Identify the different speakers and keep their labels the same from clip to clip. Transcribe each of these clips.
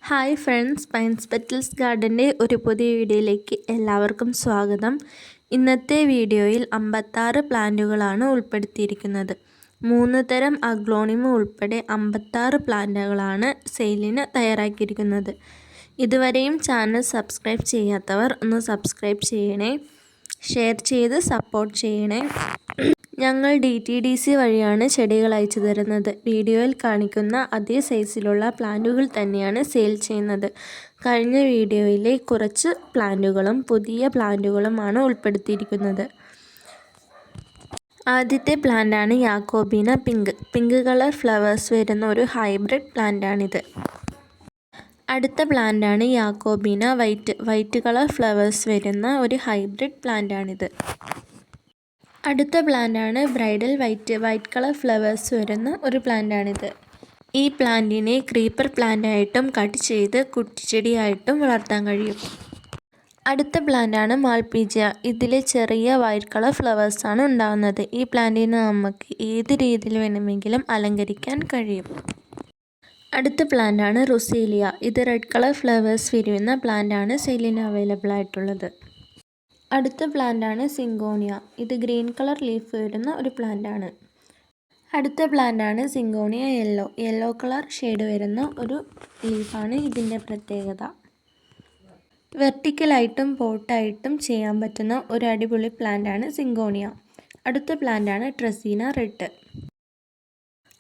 Speaker 1: Hi friends, pines petals ഗാർഡൻ്റെ ഒരു പുതിയ വീഡിയോയിലേക്ക് എല്ലാവർക്കും സ്വാഗതം. ഇന്നത്തെ വീഡിയോയിൽ 56 പ്ലാന്റുകളാണ് ഉൾപ്പെടുത്തിയിരിക്കുന്നത്. 3 തരം അഗ്ലോണിമ ഉൾപ്പെടെ 56 പ്ലാന്റുകളാണ് സെയിലിന് തയ്യാറാക്കിയിരിക്കുന്നത്. ഇതുവരെയും ചാനൽ സബ്സ്ക്രൈബ് ചെയ്യാത്തവർ ഒന്ന് സബ്സ്ക്രൈബ് ചെയ്യണേ, ഷെയർ ചെയ്ത് സപ്പോർട്ട് ചെയ്യണേ. ഞങ്ങൾ DTDC വഴിയാണ് ചെടികൾ അയച്ചു തരുന്നത്. വീഡിയോയിൽ കാണിക്കുന്ന അതേ സൈസിലുള്ള പ്ലാന്റുകൾ തന്നെയാണ് സെയിൽ ചെയ്യുന്നത്. കഴിഞ്ഞ വീഡിയോയിലെ കുറച്ച് പ്ലാന്റുകളും പുതിയ പ്ലാന്റുകളുമാണ് ഉൾപ്പെടുത്തിയിരിക്കുന്നത്. ആദ്യത്തെ പ്ലാന്റാണ് യാക്കോബീന പിങ്ക് കളർ ഫ്ലവേഴ്സ് വരുന്ന ഒരു ഹൈബ്രിഡ് പ്ലാന്റാണിത്. അടുത്ത പ്ലാന്റാണ് യാക്കോബീന വൈറ്റ് കളർ ഫ്ലവേഴ്സ് വരുന്ന ഒരു ഹൈബ്രിഡ് പ്ലാന്റാണിത്. അടുത്ത പ്ലാന്റാണ് ബ്രൈഡൽ വൈറ്റ് കളർ ഫ്ലവേഴ്സ് വരുന്ന ഒരു പ്ലാന്റാണിത്. ഈ പ്ലാന്റിനെ ക്രീപ്പർ പ്ലാന്റായിട്ടും കട്ട് ചെയ്ത് കുറ്റിച്ചെടിയായിട്ടും വളർത്താൻ കഴിയും. അടുത്ത പ്ലാന്റാണ് മാൾപീജിയ. ഇതിൽ ചെറിയ വൈറ്റ് കളർ ഫ്ലവേഴ്സാണ് ഉണ്ടാകുന്നത്. ഈ പ്ലാന്റിനെ നമുക്ക് ഏത് രീതിയിൽ വേണമെങ്കിലും അലങ്കരിക്കാൻ കഴിയും. അടുത്ത പ്ലാന്റാണ് റുസീലിയ. ഇത് റെഡ് കളർ ഫ്ലവേഴ്സ് വിരിയുന്ന പ്ലാന്റാണ് സെയിലിന് അവൈലബിൾ ആയിട്ടുള്ളത്. അടുത്ത പ്ലാന്റാണ് സിങ്കോണിയ. ഇത് ഗ്രീൻ കളർ ലീഫ് വരുന്ന ഒരു പ്ലാന്റാണ്. അടുത്ത പ്ലാന്റാണ് സിങ്കോണിയ യെല്ലോ കളർ ഷെയ്ഡ് വരുന്ന ഒരു ലീഫാണ് ഇതിൻ്റെ പ്രത്യേകത. വെർട്ടിക്കലായിട്ടും പോട്ടായിട്ടും ചെയ്യാൻ പറ്റുന്ന ഒരു അടിപൊളി പ്ലാന്റാണ് സിങ്കോണിയ. അടുത്ത പ്ലാന്റാണ് ട്രസീന റെഡ്.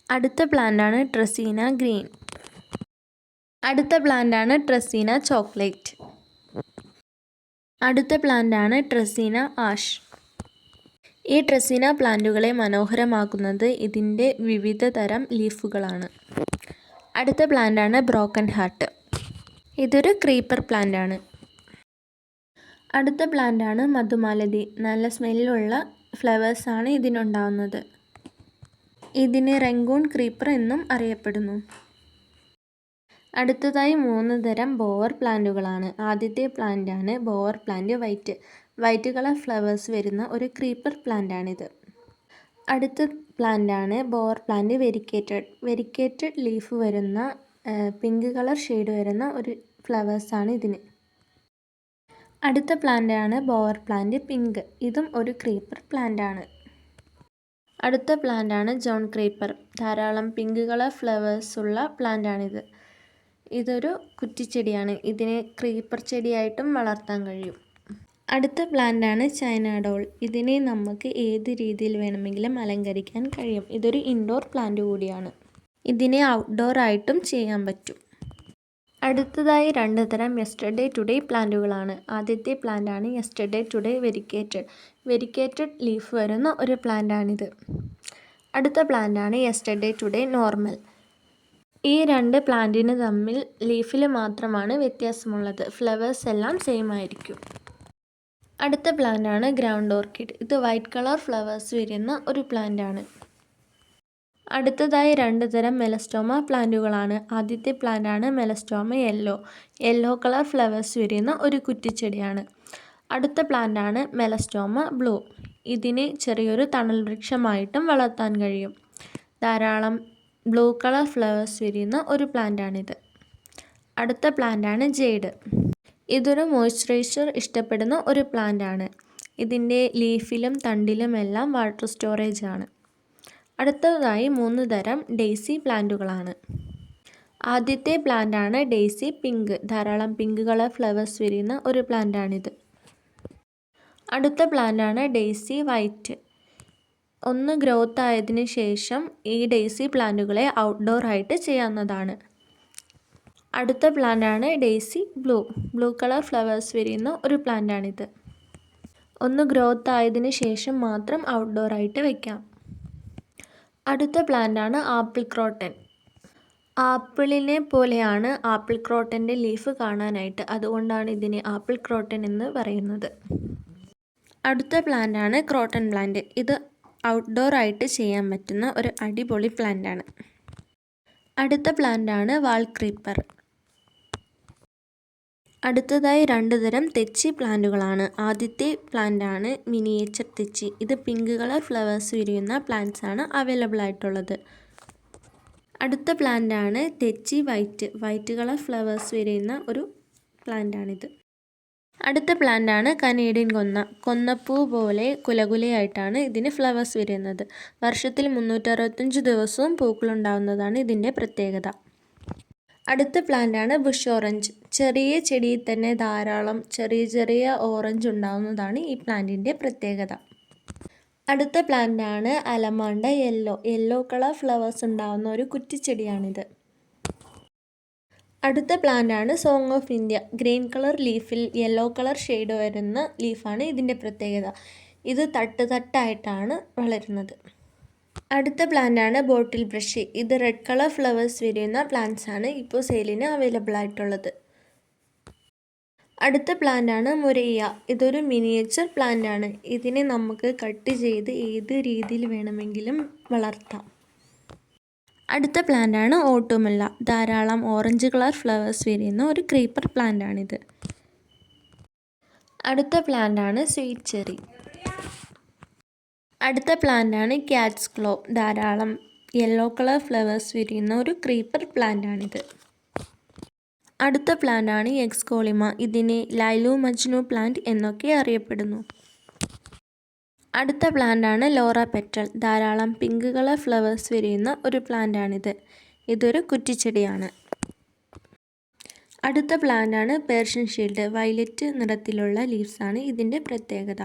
Speaker 1: അടുത്ത പ്ലാന്റാണ് ട്രസീന ഗ്രീൻ. അടുത്ത പ്ലാന്റാണ് ട്രസീന ചോക്ലേറ്റ്. അടുത്ത പ്ലാന്റാണ് ട്രസീന ആഷ്. ഈ ട്രസീന പ്ലാന്റുകളെ മനോഹരമാക്കുന്നത് ഇതിൻ്റെ വിവിധ തരം ലീഫുകളാണ്. അടുത്ത പ്ലാന്റാണ് ബ്രോക്കൺ ഹാർട്ട്. ഇതൊരു ക്രീപ്പർ പ്ലാന്റാണ്. അടുത്ത പ്ലാന്റാണ് മധുമാലതി. നല്ല സ്മെല്ലുള്ള ഫ്ലവേഴ്സാണ് ഇതിനുണ്ടാവുന്നത്. ഇതിനെ റെങ്കൂൺ ക്രീപ്പർ എന്നും അറിയപ്പെടുന്നു. അടുത്തതായി 3 തരം ബോവർ പ്ലാന്റുകളാണ്. ആദ്യത്തെ പ്ലാന്റാണ് bower plant white colour flowers വരുന്ന ഒരു പ്ലാന്റാണിത്. അടുത്ത പ്ലാന്റാണ് ബോവർ പ്ലാന്റ് വെരിക്കേറ്റഡ് ലീഫ് വരുന്ന പിങ്ക് കളർ ഷെയ്ഡ് വരുന്ന ഒരു ഫ്ലവേഴ്സാണ് ഇതിന്. അടുത്ത പ്ലാന്റാണ് ബോവർ പ്ലാന്റ് പിങ്ക്. ഇതും ഒരു ക്രീപ്പർ പ്ലാന്റാണ്. അടുത്ത പ്ലാന്റാണ് ജോൺ ക്രീപ്പർ. ധാരാളം പിങ്ക് കളർ ഫ്ലവേഴ്സ് ഉള്ള പ്ലാന്റാണിത്. ഇതൊരു കുറ്റിച്ചെടിയാണ്. ഇതിനെ ക്രീപ്പർ ചെടിയായിട്ടും വളർത്താൻ കഴിയും. അടുത്ത പ്ലാന്റാണ് ചൈന ഡോൾ. ഇതിനെ നമുക്ക് ഏത് രീതിയിൽ വേണമെങ്കിലും അലങ്കരിക്കാൻ കഴിയും. ഇതൊരു ഇൻഡോർ പ്ലാന്റ് കൂടിയാണ്. ഇതിനെ ഔട്ട്ഡോർ ആയിട്ടും ചെയ്യാൻ പറ്റും. അടുത്തതായി 2 തരം യെസ്റ്റർഡേ ടുഡേ പ്ലാന്റുകളാണ്. ആദ്യത്തെ പ്ലാന്റാണ് യെസ്റ്റർഡേ ടുഡേ വെരിക്കേറ്റഡ് ലീഫ് വരുന്ന ഒരു പ്ലാന്റാണിത്. അടുത്ത പ്ലാന്റാണ് യെസ്റ്റർഡേ ടുഡേ നോർമൽ. ഈ 2 പ്ലാന്റിന് തമ്മിൽ ലീഫിൽ മാത്രമാണ് വ്യത്യാസമുള്ളത്. ഫ്ലവേഴ്സ് എല്ലാം സെയിം ആയിരിക്കും. അടുത്ത പ്ലാന്റാണ് ഗ്രൗണ്ട് ഓർക്കിഡ്. ഇത് വൈറ്റ് കളർ ഫ്ലവേഴ്സ് വരുന്ന ഒരു പ്ലാന്റാണ്. അടുത്തതായി 2 തരം മെലസ്റ്റോമ പ്ലാന്റുകളാണ്. ആദ്യത്തെ പ്ലാന്റാണ് മെലസ്റ്റോമ യെല്ലോ കളർ ഫ്ലവേഴ്സ് വരുന്ന ഒരു കുറ്റിച്ചെടിയാണ്. അടുത്ത പ്ലാന്റാണ് മെലസ്റ്റോമ ബ്ലൂ. ഇതിനെ ചെറിയൊരു തണൽ വൃക്ഷമായിട്ടും വളർത്താൻ കഴിയും. ധാരാളം ബ്ലൂ കളർ ഫ്ലവേഴ്സ് വിരിയുന്ന ഒരു പ്ലാന്റാണിത്. അടുത്ത പ്ലാന്റാണ് ജെയ്ഡ്. ഇതൊരു മോയ്സ്ചറൈസർ ഇഷ്ടപ്പെടുന്ന ഒരു പ്ലാന്റാണ്. ഇതിൻ്റെ ലീഫിലും തണ്ടിലുമെല്ലാം വാട്ടർ സ്റ്റോറേജ് ആണ്. അടുത്തതായി 3 തരം ഡെയ്സി പ്ലാന്റുകളാണ്. ആദ്യത്തെ പ്ലാന്റാണ് ഡെയ്സി പിങ്ക്. ധാരാളം പിങ്ക് കളർ ഫ്ലവേഴ്സ് വിരിയുന്ന ഒരു പ്ലാന്റാണിത്. അടുത്ത പ്ലാന്റാണ് ഡെയ്സി വൈറ്റ്. ഒന്ന് ഗ്രോത്ത് ആയതിനു ശേഷം ഈ ഡെയ്സി പ്ലാന്റുകളെ ഔട്ട്ഡോർ ആയിട്ട് ചെയ്യാവുന്നതാണ്. അടുത്ത പ്ലാന്റാണ് ഡെയ്സി ബ്ലൂ കളർ ഫ്ലവേഴ്സ് വിരിയുന്ന ഒരു പ്ലാന്റാണിത്. ഒന്ന് ഗ്രോത്ത് ആയതിനു ശേഷം മാത്രം ഔട്ട്ഡോർ ആയിട്ട് വയ്ക്കാം. അടുത്ത പ്ലാന്റാണ് ആപ്പിൾ ക്രോട്ടൺ. ആപ്പിളിനെ പോലെയാണ് ആപ്പിൾ ക്രോട്ടൻ്റെ ലീഫ് കാണാനായിട്ട്. അതുകൊണ്ടാണ് ഇതിനെ ആപ്പിൾ ക്രോട്ടൺ എന്ന് പറയുന്നത്. അടുത്ത പ്ലാന്റാണ് ക്രോട്ടൺ പ്ലാന്റ്. ഇത് ഔട്ട്ഡോർ ആയിട്ട് ചെയ്യാൻ പറ്റുന്ന ഒരു അടിപൊളി പ്ലാന്റാണ്. അടുത്ത പ്ലാന്റാണ് വാൾ ക്രീപ്പർ. അടുത്തതായി 2 തരം തെച്ചി പ്ലാന്റുകളാണ്. ആദ്യത്തെ പ്ലാന്റാണ് മിനിയേച്ചർ തെച്ചി. ഇത് പിങ്ക് കളർ ഫ്ലവേഴ്സ് വിരിയുന്ന പ്ലാന്റ്സ് ആണ് അവൈലബിൾ ആയിട്ടുള്ളത്. അടുത്ത പ്ലാന്റാണ് തെച്ചി വൈറ്റ് കളർ ഫ്ലവേഴ്സ് വരുന്ന ഒരു പ്ലാന്റാണിത്. അടുത്ത പ്ലാന്റാണ് കനേഡിയൻ കൊന്നപ്പൂ പോലെ കുലകുലയായിട്ടാണ് ഇതിന് ഫ്ലവേഴ്സ് വരുന്നത്. വർഷത്തിൽ 365 ദിവസവും പൂക്കളുണ്ടാവുന്നതാണ് ഇതിൻ്റെ പ്രത്യേകത. അടുത്ത പ്ലാന്റാണ് ബുഷ് ഓറഞ്ച്. ചെറിയ ചെടിയിൽ തന്നെ ധാരാളം ചെറിയ ഓറഞ്ച് ഉണ്ടാവുന്നതാണ് ഈ പ്ലാന്റിൻ്റെ പ്രത്യേകത. അടുത്ത പ്ലാന്റാണ് അലമാണ്ട യെല്ലോ കളർ ഫ്ലവേഴ്സ് ഉണ്ടാവുന്ന ഒരു കുറ്റിച്ചെടിയാണിത്. അടുത്ത പ്ലാന്റാണ് song of India. Green colour ലീഫിൽ യെല്ലോ കളർ ഷെയ്ഡ് വരുന്ന ലീഫാണ് ഇതിൻ്റെ പ്രത്യേകത. ഇത് തട്ടായിട്ടാണ് വളരുന്നത്. അടുത്ത പ്ലാന്റാണ് ബോട്ടിൽ ബ്രഷ്. ഇത് റെഡ് കളർ ഫ്ലവേഴ്സ് വിരിയുന്ന പ്ലാന്റ്സ് ആണ് ഇപ്പോൾ സെയിലിന് അവൈലബിൾ ആയിട്ടുള്ളത്. അടുത്ത പ്ലാന്റാണ് മുരയ്യ. ഇതൊരു മിനിയേച്ചർ പ്ലാന്റ് ആണ്. ഇതിനെ നമുക്ക് കട്ട് ചെയ്ത് ഏത് രീതിയിൽ വേണമെങ്കിലും വളർത്താം. അടുത്ത പ്ലാന്റാണ് ഓട്ടുമുല്ല. ധാരാളം ഓറഞ്ച് കളർ ഫ്ലവേഴ്സ് വിരിയുന്ന ഒരു ക്രീപ്പർ പ്ലാന്റ് ആണിത്. അടുത്ത പ്ലാന്റാണ് സ്വീറ്റ് ചെറി. അടുത്ത പ്ലാന്റാണ് ക്യാറ്റ്സ് ക്ലോ. ധാരാളം യെല്ലോ കളർ ഫ്ലവേഴ്സ് വിരിയുന്ന ഒരു ക്രീപ്പർ പ്ലാന്റ് ആണിത്. അടുത്ത പ്ലാന്റാണ് എക്സ്കോളിമ. ഇതിനെ ലൈലു മജ്നു പ്ലാന്റ് എന്നൊക്കെ അറിയപ്പെടുന്നു. അടുത്ത പ്ലാന്റാണ് ലോറ പെറ്റൽ. ധാരാളം പിങ്ക് കളർ ഫ്ലവേഴ്സ് വിരിയുന്ന ഒരു പ്ലാന്റ് ആണിത്. ഇതൊരു കുറ്റിച്ചെടിയാണ്. അടുത്ത പ്ലാന്റാണ് പേർഷ്യൻ ഷീൽഡ്. വയലറ്റ് നിറത്തിലുള്ള ലീവ്സാണ് ഇതിൻ്റെ പ്രത്യേകത.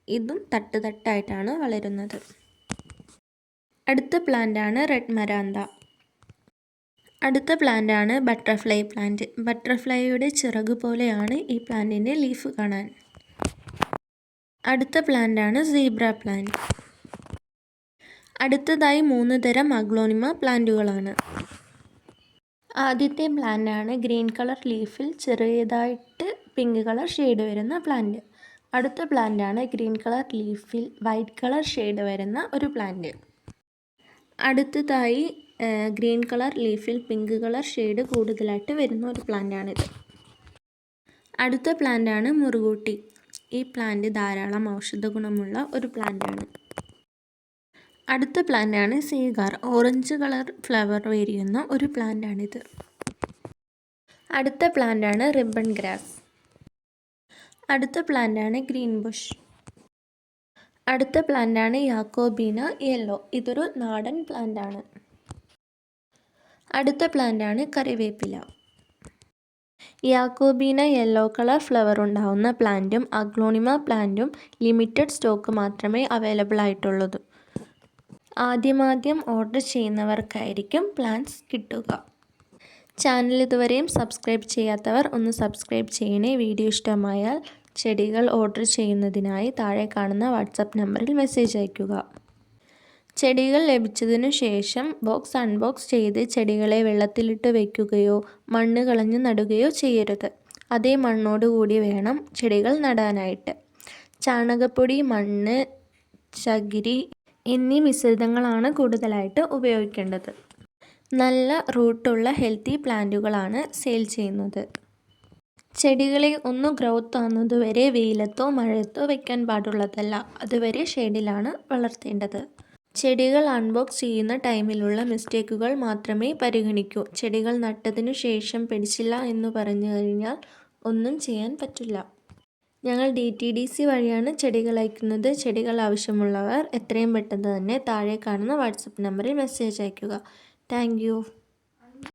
Speaker 1: ഇതും തട്ടായിട്ടാണ് വളരുന്നത്. അടുത്ത പ്ലാന്റാണ് റെഡ് മരാന്ത. അടുത്ത പ്ലാന്റാണ് ബട്ടർഫ്ലൈ പ്ലാന്റ്. ബട്ടർഫ്ലൈയുടെ ചിറക് പോലെയാണ് ഈ പ്ലാന്റിൻ്റെ ലീഫ് കാണാൻ. അടുത്ത പ്ലാന്റാണ് സീബ്ര പ്ലാന്റ്. അടുത്തതായി 3 തരം അഗ്ലോണിമ പ്ലാന്റുകളാണ്. ആദ്യത്തെ പ്ലാന്റാണ് ഗ്രീൻ കളർ ലീഫിൽ ചെറിയതായിട്ട് പിങ്ക് കളർ ഷെയ്ഡ് വരുന്ന പ്ലാന്റ്. അടുത്ത പ്ലാന്റാണ് ഗ്രീൻ കളർ ലീഫിൽ വൈറ്റ് കളർ ഷെയ്ഡ് വരുന്ന ഒരു പ്ലാന്റ്. അടുത്തതായി ഗ്രീൻ കളർ ലീഫിൽ പിങ്ക് കളർ ഷെയ്ഡ് കൂടുതലായിട്ട് വരുന്ന ഒരു പ്ലാന്റാണിത്. അടുത്ത പ്ലാന്റാണ് മുറുകൂട്ടി. ഈ പ്ലാന്റ് ധാരാളം ഔഷധ ഗുണമുള്ള ഒരു പ്ലാന്റാണ്. അടുത്ത പ്ലാന്റാണ് സീഗാർ. ഓറഞ്ച് കളർ ഫ്ലവർ വിരിയുന്ന ഒരു പ്ലാന്റാണിത്. അടുത്ത പ്ലാന്റാണ് റിബൺ ഗ്രാസ്. അടുത്ത പ്ലാന്റാണ് ഗ്രീൻ ബുഷ്. അടുത്ത പ്ലാന്റാണ് യാക്കോബീന യെല്ലോ. ഇതൊരു നാടൻ പ്ലാന്റാണ്. അടുത്ത പ്ലാന്റാണ് കറിവേപ്പില. യാക്കോബീന യെല്ലോ കളർ ഫ്ലവർ ഉണ്ടാവുന്ന പ്ലാന്റും അഗ്ലോണിമ പ്ലാന്റും ലിമിറ്റഡ് സ്റ്റോക്ക് മാത്രമേ അവൈലബിൾ ആയിട്ടുള്ളൂ. ആദ്യം ഓർഡർ ചെയ്യുന്നവർക്കായിരിക്കും പ്ലാന്റ്സ് കിട്ടുക. ചാനൽ ഇതുവരെയും സബ്സ്ക്രൈബ് ചെയ്യാത്തവർ ഒന്ന് സബ്സ്ക്രൈബ് ചെയ്യണേ. വീഡിയോ ഇഷ്ടമായാൽ ചെടികൾ ഓർഡർ ചെയ്യുന്നതിനായി താഴെ കാണുന്ന വാട്സപ്പ് നമ്പറിൽ മെസ്സേജ് അയയ്ക്കുക. ചെടികൾ ലഭിച്ചതിനു ശേഷം ബോക്സ് അൺബോക്സ് ചെയ്ത് ചെടികളെ വെള്ളത്തിലിട്ട് വയ്ക്കുകയോ മണ്ണ് കളഞ്ഞ് നടുകയോ ചെയ്യരുത്. അതേ മണ്ണോട് കൂടി വേണം ചെടികൾ നടാനായിട്ട്. ചാണകപ്പൊടി, മണ്ണ്, ചകിരി എന്നീ മിശ്രിതങ്ങളാണ് കൂടുതലായിട്ട് ഉപയോഗിക്കേണ്ടത്. നല്ല റൂട്ടുള്ള ഹെൽത്തി പ്ലാന്റുകളാണ് സെയിൽ ചെയ്യുന്നത്. ചെടികളെ ഒന്ന് ഗ്രോത്ത് ആവുന്നതുവരെ വെയിലത്തോ മഴയത്തോ വയ്ക്കാൻ പാടുള്ളതല്ല. അതുവരെ ഷെയ്ഡിലാണ് വളർത്തേണ്ടത്. ചെടികൾ അൺബോക്സ് ചെയ്യുന്ന ടൈമിലുള്ള മിസ്റ്റേക്കുകൾ മാത്രമേ പരിഗണിക്കൂ. ചെടികൾ നട്ടതിനു ശേഷം പിടിച്ചില്ല എന്ന് പറഞ്ഞു കഴിഞ്ഞാൽ ഒന്നും ചെയ്യാൻ പറ്റില്ല. ഞങ്ങൾ DTDC വഴിയാണ് ചെടികൾ അയക്കുന്നത്. ചെടികൾ ആവശ്യമുള്ളവർ എത്രയും പെട്ടെന്ന് തന്നെ താഴെ കാണുന്ന വാട്സപ്പ് നമ്പറിൽ മെസ്സേജ് അയയ്ക്കുക. Thank you.